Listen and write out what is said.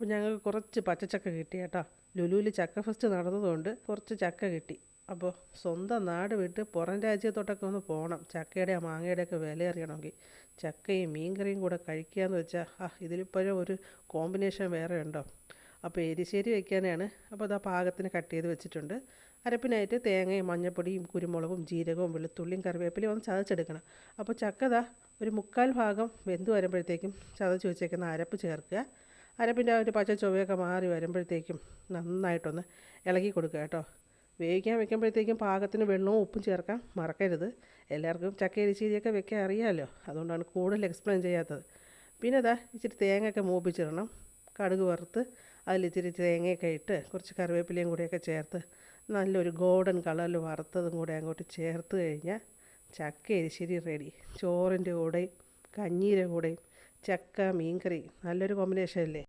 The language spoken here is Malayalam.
അപ്പോൾ ഞങ്ങൾക്ക് കുറച്ച് പച്ചച്ചക്ക കിട്ടി കേട്ടോ. ലുലുവിൽ ചക്ക ഫെസ്റ്റ് നടന്നതുകൊണ്ട് കുറച്ച് ചക്ക കിട്ടി. അപ്പോൾ സ്വന്തം നാട് വിട്ട് പുറം രാജ്യത്തോട്ടൊക്കെ ഒന്ന് പോകണം, ചക്കയുടെ മാങ്ങയുടെയൊക്കെ വില അറിയണമെങ്കിൽ. ചക്കയും മീൻകറിയും കൂടെ കഴിക്കുകയെന്ന് വെച്ചാൽ ഇതിലിപ്പോഴും ഒരു കോമ്പിനേഷൻ വേറെ ഉണ്ടോ. അപ്പോൾ എരിശ്ശേരി വയ്ക്കാനാണ്. അപ്പോൾ അതാ പാകത്തിന് കട്ട് ചെയ്ത് വെച്ചിട്ടുണ്ട്. അരപ്പിനായിട്ട് തേങ്ങയും മഞ്ഞൾപ്പൊടിയും കുരുമുളകും ജീരകവും വെളുത്തുള്ളിയും കറിവേപ്പിലയും ഒന്ന് ചതച്ചെടുക്കണം. അപ്പോൾ ചക്കത ഒരു 3/4 ഭാഗം വെന്ത് വരുമ്പോഴത്തേക്കും ചതച്ച് വെച്ചേക്കുന്ന അരപ്പ് ചേർക്കുക. അരപ്പിൻ്റെ ആ ഒരു പച്ച ചുവയൊക്കെ മാറി വരുമ്പോഴത്തേക്കും നന്നായിട്ടൊന്ന് ഇളകി കൊടുക്കുക കേട്ടോ. വേവിക്കാൻ വെക്കുമ്പോഴത്തേക്കും പാകത്തിന് വെള്ളവും ഉപ്പും ചേർക്കാൻ മറക്കരുത്. എല്ലാവർക്കും ചക്ക എരിശ്ശേരിയൊക്കെ വെക്കാൻ അറിയാമല്ലോ, അതുകൊണ്ടാണ് കൂടുതൽ എക്സ്പ്ലെയിൻ ചെയ്യാത്തത്. പിന്നെ അതാ ഇച്ചിരി തേങ്ങയൊക്കെ മൂപ്പിച്ചിടണം. കടുക് വറുത്ത് അതിലിച്ചിരി തേങ്ങയൊക്കെ ഇട്ട് കുറച്ച് കറിവേപ്പിലയും കൂടെയൊക്കെ ചേർത്ത് നല്ലൊരു ഗോൾഡൻ കളറിൽ വറുത്തതും കൂടെ അങ്ങോട്ട് ചേർത്ത് കഴിഞ്ഞാൽ ചക്ക എരിശ്ശേരി റെഡി. ചോറിൻ്റെ കൂടെയും കഞ്ഞീൻ്റെ കൂടെയും ചക്ക മീൻകറി നല്ലൊരു കോമ്പിനേഷൻ അല്ലേ.